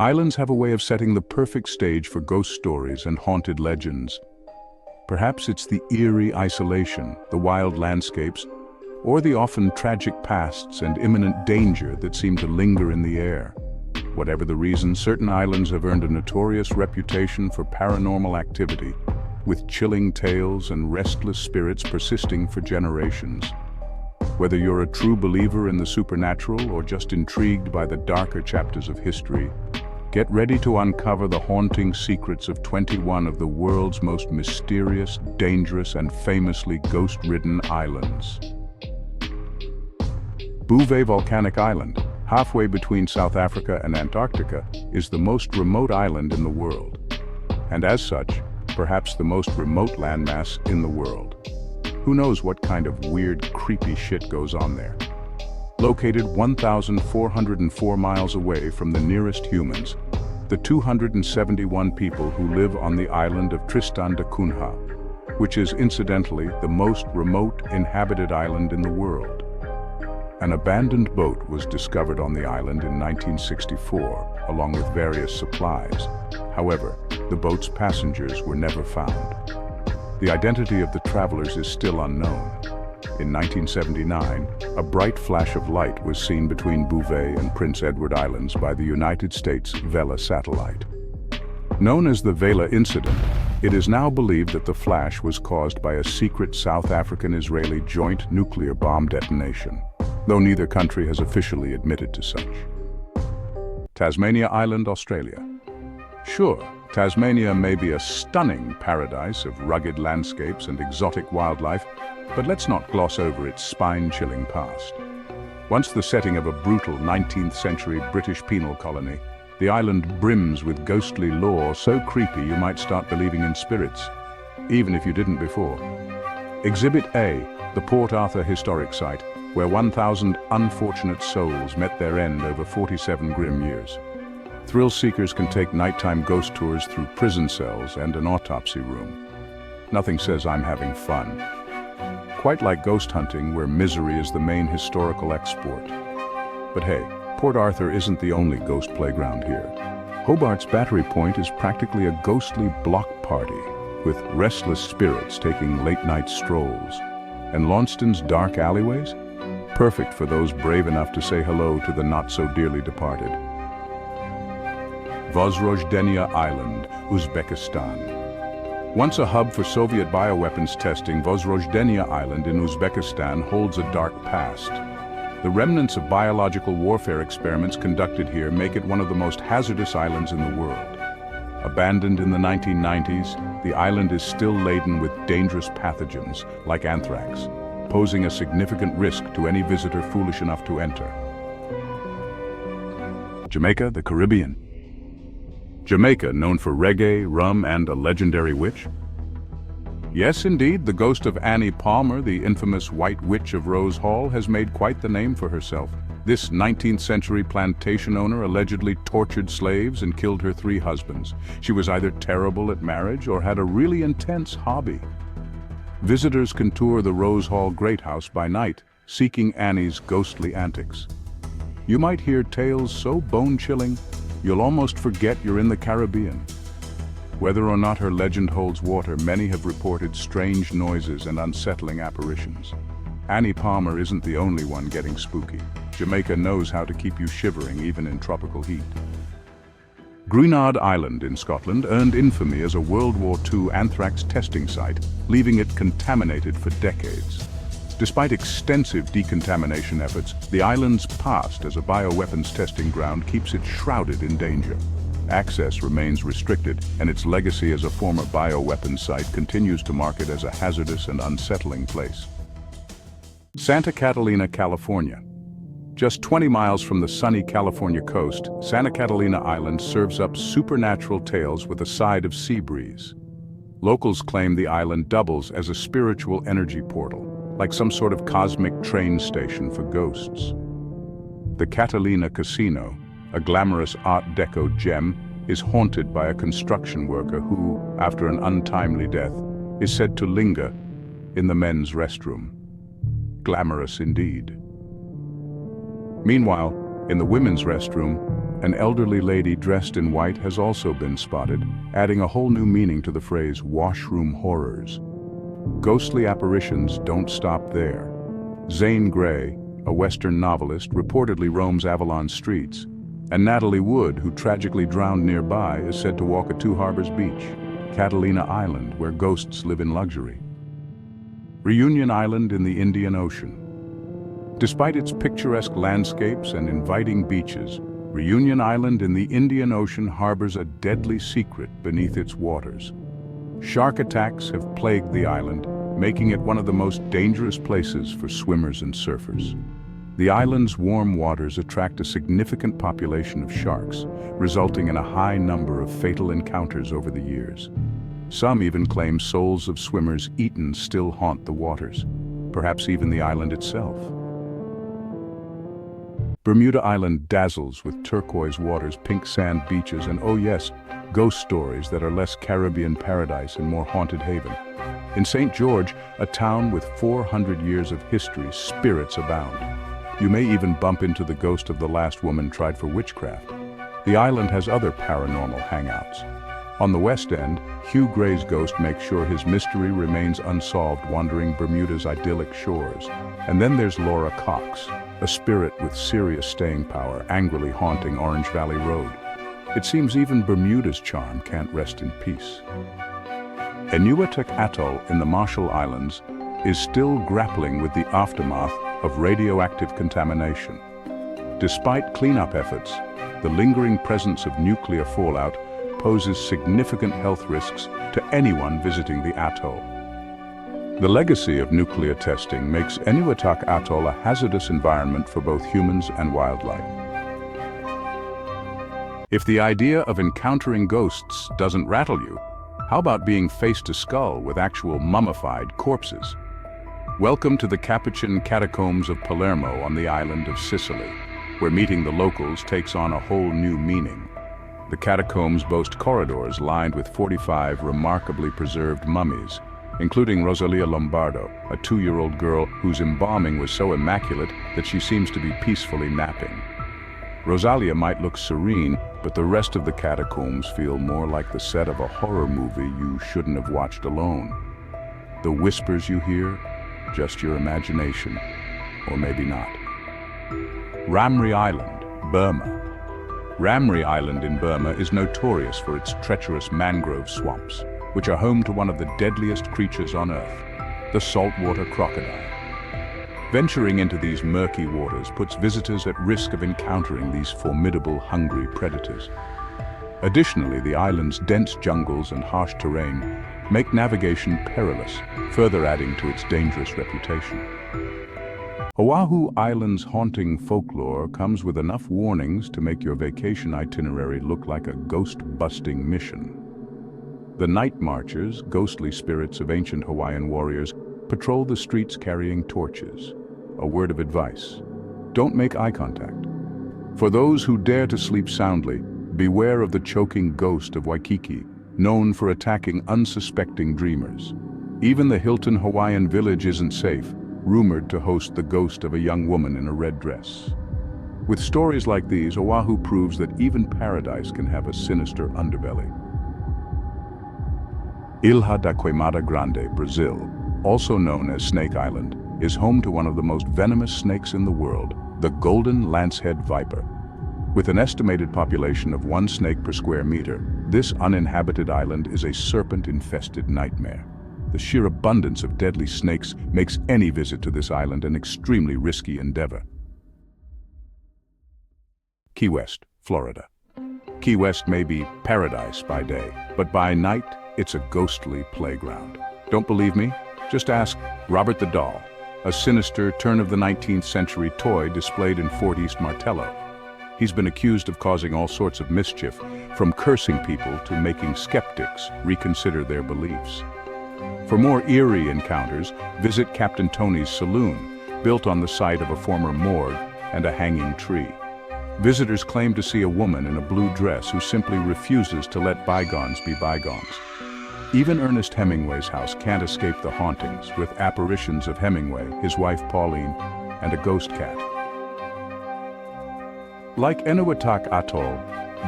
Islands have a way of setting the perfect stage for ghost stories and haunted legends. Perhaps it's the eerie isolation, the wild landscapes, or the often tragic pasts and imminent danger that seem to linger in the air. Whatever the reason, certain islands have earned a notorious reputation for paranormal activity, with chilling tales and restless spirits persisting for generations. Whether you're a true believer in the supernatural or just intrigued by the darker chapters of history, get ready to uncover the haunting secrets of 21 of the world's most mysterious, dangerous, and famously ghost-ridden islands. Bouvet Volcanic Island, halfway between South Africa and Antarctica, is the most remote island in the world, and as such, perhaps the most remote landmass in the world. Who knows what kind of weird, creepy shit goes on there? Located 1,404 miles away from the nearest humans, the 271 people who live on the island of Tristan da Cunha, which is incidentally the most remote inhabited island in the world. An abandoned boat was discovered on the island in 1964, along with various supplies. However, the boat's passengers were never found. The identity of the travelers is still unknown. In 1979, a bright flash of light was seen between Bouvet and Prince Edward Islands by the United States Vela satellite. Known as the Vela incident, it is now believed that the flash was caused by a secret South African-Israeli joint nuclear bomb detonation, though neither country has officially admitted to such. Tasmania Island, Australia. Sure, Tasmania may be a stunning paradise of rugged landscapes and exotic wildlife, but let's not gloss over its spine-chilling past. Once the setting of a brutal 19th century British penal colony, the island brims with ghostly lore so creepy you might start believing in spirits, even if you didn't before. Exhibit A, the Port Arthur Historic Site, where 1,000 unfortunate souls met their end over 47 grim years. Thrill seekers can take nighttime ghost tours through prison cells and an autopsy room. Nothing says I'm having fun. Quite like ghost hunting, where misery is the main historical export. But hey, Port Arthur isn't the only ghost playground here. Hobart's Battery Point is practically a ghostly block party, with restless spirits taking late-night strolls. And Launceston's dark alleyways? Perfect for those brave enough to say hello to the not-so-dearly departed. Vozrojdeniya Island, Uzbekistan. Once a hub for Soviet bioweapons testing, Vozrojdeniya Island in Uzbekistan holds a dark past. The remnants of biological warfare experiments conducted here make it one of the most hazardous islands in the world. Abandoned in the 1990s, the island is still laden with dangerous pathogens, like anthrax, posing a significant risk to any visitor foolish enough to enter. Jamaica, the Caribbean. Jamaica, known for reggae, rum, and a legendary witch? Yes, indeed, the ghost of Annie Palmer, the infamous White Witch of Rose Hall, has made quite the name for herself. This 19th century plantation owner allegedly tortured slaves and killed her 3 husbands. She was either terrible at marriage or had a really intense hobby. Visitors can tour the Rose Hall Great House by night, seeking Annie's ghostly antics. You might hear tales so bone-chilling, you'll almost forget you're in the Caribbean. Whether or not her legend holds water, many have reported strange noises and unsettling apparitions. Annie Palmer isn't the only one getting spooky. Jamaica knows how to keep you shivering even in tropical heat. Grenade Island in Scotland earned infamy as a World War II anthrax testing site, leaving it contaminated for decades. Despite extensive decontamination efforts, the island's past as a bioweapons testing ground keeps it shrouded in danger. Access remains restricted, and its legacy as a former bioweapons site continues to mark it as a hazardous and unsettling place. Santa Catalina, California. Just 20 miles from the sunny California coast, Santa Catalina Island serves up supernatural tales with a side of sea breeze. Locals claim the island doubles as a spiritual energy portal, like some sort of cosmic train station for ghosts. The Catalina Casino, a glamorous Art Deco gem, is haunted by a construction worker who, after an untimely death, is said to linger in the men's restroom. Glamorous indeed. Meanwhile, In the women's restroom, an elderly lady dressed in white has also been spotted, adding a whole new meaning to the phrase washroom horrors. Ghostly apparitions don't stop there. Zane Grey, a Western novelist, reportedly roams Avalon streets, and Natalie Wood, who tragically drowned nearby, is said to walk at Two Harbors Beach, Catalina Island, where ghosts live in luxury. Reunion Island in the Indian Ocean. Despite its picturesque landscapes and inviting beaches, Reunion Island in the Indian Ocean harbors a deadly secret beneath its waters. Shark attacks have plagued the island, making it one of the most dangerous places for swimmers and surfers. The island's warm waters attract a significant population of sharks, resulting in a high number of fatal encounters over the years. Some even claim souls of swimmers eaten still haunt the waters, perhaps even the island itself. Bermuda Island dazzles with turquoise waters, pink sand beaches, and oh yes, ghost stories that are less Caribbean paradise and more haunted haven. In St. George, a town with 400 years of history, spirits abound. You may even bump into the ghost of the last woman tried for witchcraft. The island has other paranormal hangouts. On the West End, Hugh Gray's ghost makes sure his mystery remains unsolved, wandering Bermuda's idyllic shores. And then there's Laura Cox, a spirit with serious staying power, angrily haunting Orange Valley Road. It seems even Bermuda's charm can't rest in peace. Enuitak Atoll in the Marshall Islands is still grappling with the aftermath of radioactive contamination. Despite cleanup efforts, the lingering presence of nuclear fallout poses significant health risks to anyone visiting the atoll. The legacy of nuclear testing makes Enuitak Atoll a hazardous environment for both humans and wildlife. If the idea of encountering ghosts doesn't rattle you, how about being face to skull with actual mummified corpses? Welcome to the Capuchin catacombs of Palermo on the island of Sicily, where meeting the locals takes on a whole new meaning. The catacombs boast corridors lined with 45 remarkably preserved mummies, including Rosalia Lombardo, a 2-year-old girl whose embalming was so immaculate that she seems to be peacefully napping. Rosalia might look serene, but the rest of the catacombs feel more like the set of a horror movie you shouldn't have watched alone. The whispers you hear, just your imagination, or maybe not. Ramri Island, Burma. Ramri Island in Burma is notorious for its treacherous mangrove swamps, which are home to one of the deadliest creatures on Earth, the saltwater crocodile. Venturing into these murky waters puts visitors at risk of encountering these formidable, hungry predators. Additionally, the island's dense jungles and harsh terrain make navigation perilous, further adding to its dangerous reputation. Oahu Island's haunting folklore comes with enough warnings to make your vacation itinerary look like a ghost-busting mission. The night marchers, ghostly spirits of ancient Hawaiian warriors, patrol the streets carrying torches. A word of advice: don't make eye contact. For those who dare to sleep soundly, beware of the choking ghost of Waikiki, known for attacking unsuspecting dreamers. Even the Hilton Hawaiian Village isn't safe, rumored to host the ghost of a young woman in a red dress. With stories like these, Oahu proves that even paradise can have a sinister underbelly. Ilha da Queimada Grande, Brazil, also known as Snake Island, is home to one of the most venomous snakes in the world, the golden lancehead viper. With an estimated population of 1 snake per square meter, this uninhabited island is a serpent-infested nightmare. The sheer abundance of deadly snakes makes any visit to this island an extremely risky endeavor. Key West, Florida. Key West may be paradise by day, but by night, it's a ghostly playground. Don't believe me? Just ask Robert the Doll, a sinister turn-of-the-19th century toy displayed in Fort East Martello. He's been accused of causing all sorts of mischief, from cursing people to making skeptics reconsider their beliefs. For more eerie encounters, visit Captain Tony's Saloon, built on the site of a former morgue and a hanging tree. Visitors claim to see a woman in a blue dress who simply refuses to let bygones be bygones. Even Ernest Hemingway's house can't escape the hauntings, with apparitions of Hemingway, his wife Pauline, and a ghost cat. Like Enuitak Atoll,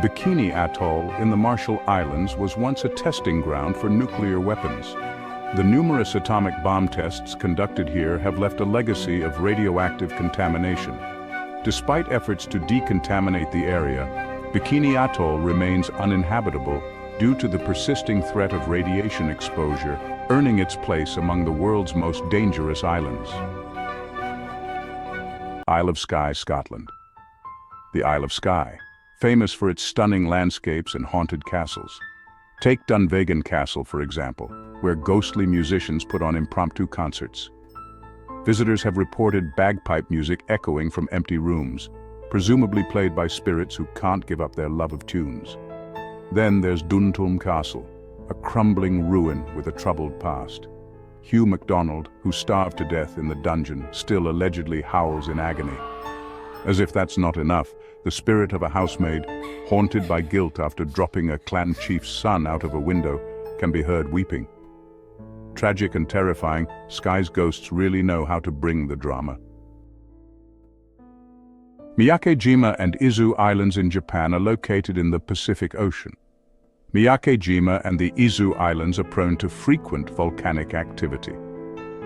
Bikini Atoll in the Marshall Islands was once a testing ground for nuclear weapons. The numerous atomic bomb tests conducted here have left a legacy of radioactive contamination. Despite efforts to decontaminate the area, Bikini Atoll remains uninhabitable due to the persisting threat of radiation exposure, earning its place among the world's most dangerous islands. Isle of Skye, Scotland. The Isle of Skye, famous for its stunning landscapes and haunted castles. Take Dunvegan Castle, for example, where ghostly musicians put on impromptu concerts. Visitors have reported bagpipe music echoing from empty rooms, presumably played by spirits who can't give up their love of tunes. Then there's Duntulm Castle, a crumbling ruin with a troubled past. Hugh MacDonald, who starved to death in the dungeon, still allegedly howls in agony. As if that's not enough, the spirit of a housemaid, haunted by guilt after dropping a clan chief's son out of a window, can be heard weeping. Tragic and terrifying, Skye's ghosts really know how to bring the drama. Miyake-jima and Izu Islands in Japan are located in the Pacific Ocean. Miyake-jima and the Izu Islands are prone to frequent volcanic activity.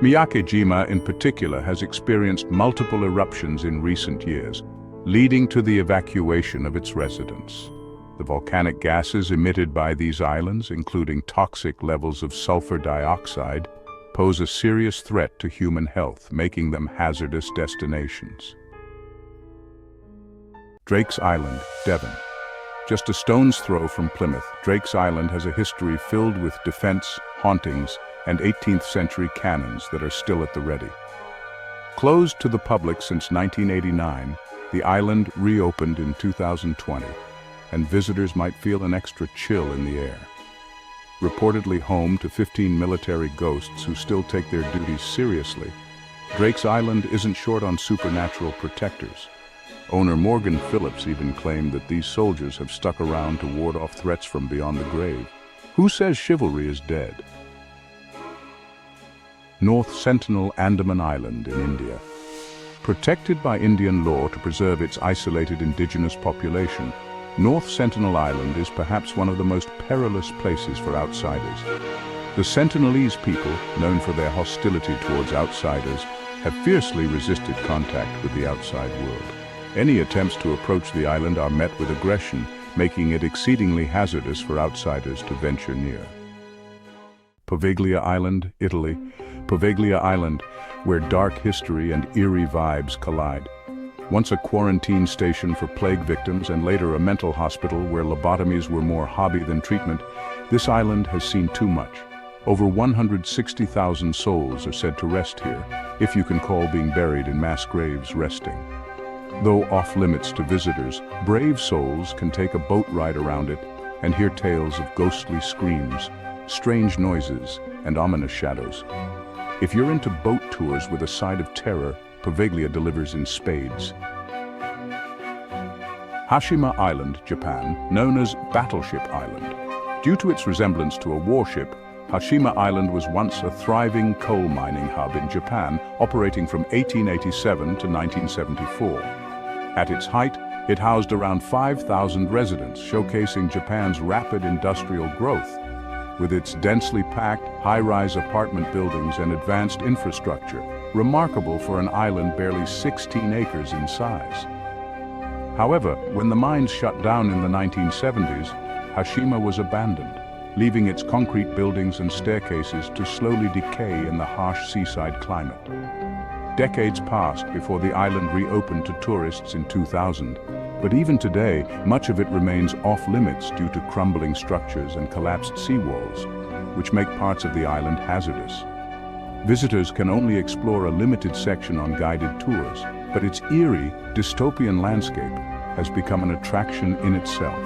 Miyake-jima in particular has experienced multiple eruptions in recent years, leading to the evacuation of its residents. The volcanic gases emitted by these islands, including toxic levels of sulfur dioxide, pose a serious threat to human health, making them hazardous destinations. Drake's Island, Devon. Just a stone's throw from Plymouth, Drake's Island has a history filled with defense, hauntings, and 18th century cannons that are still at the ready. Closed to the public since 1989, the island reopened in 2020, and visitors might feel an extra chill in the air. Reportedly home to 15 military ghosts who still take their duties seriously, Drake's Island isn't short on supernatural protectors. Owner Morgan Phillips even claimed that these soldiers have stuck around to ward off threats from beyond the grave. Who says chivalry is dead? North Sentinel Andaman Island in India. Protected by Indian law to preserve its isolated indigenous population, North Sentinel Island is perhaps one of the most perilous places for outsiders. The Sentinelese people, known for their hostility towards outsiders, have fiercely resisted contact with the outside world. Any attempts to approach the island are met with aggression, making it exceedingly hazardous for outsiders to venture near. Poveglia Island, Italy. Poveglia Island, where dark history and eerie vibes collide. Once a quarantine station for plague victims and later a mental hospital where lobotomies were more hobby than treatment, this island has seen too much. Over 160,000 souls are said to rest here, if you can call being buried in mass graves resting. Though off-limits to visitors, brave souls can take a boat ride around it and hear tales of ghostly screams, strange noises, and ominous shadows. If you're into boat tours with a side of terror, Poveglia delivers in spades. Hashima Island, Japan, known as Battleship Island. Due to its resemblance to a warship, Hashima Island was once a thriving coal mining hub in Japan, operating from 1887 to 1974. At its height, it housed around 5,000 residents, showcasing Japan's rapid industrial growth. With its densely packed, high-rise apartment buildings and advanced infrastructure, remarkable for an island barely 16 acres in size. However, when the mines shut down in the 1970s, Hashima was abandoned, leaving its concrete buildings and staircases to slowly decay in the harsh seaside climate. Decades passed before the island reopened to tourists in 2000, but even today, much of it remains off-limits due to crumbling structures and collapsed seawalls, which make parts of the island hazardous. Visitors can only explore a limited section on guided tours, but its eerie, dystopian landscape has become an attraction in itself.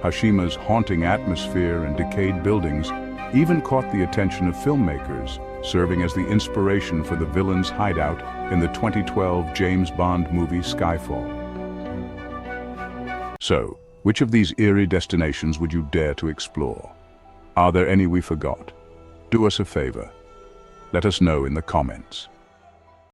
Hashima's haunting atmosphere and decayed buildings even caught the attention of filmmakers, serving as the inspiration for the villain's hideout in the 2012 James Bond movie Skyfall. So, which of these eerie destinations would you dare to explore? Are there any we forgot? Do us a favor. Let us know in the comments.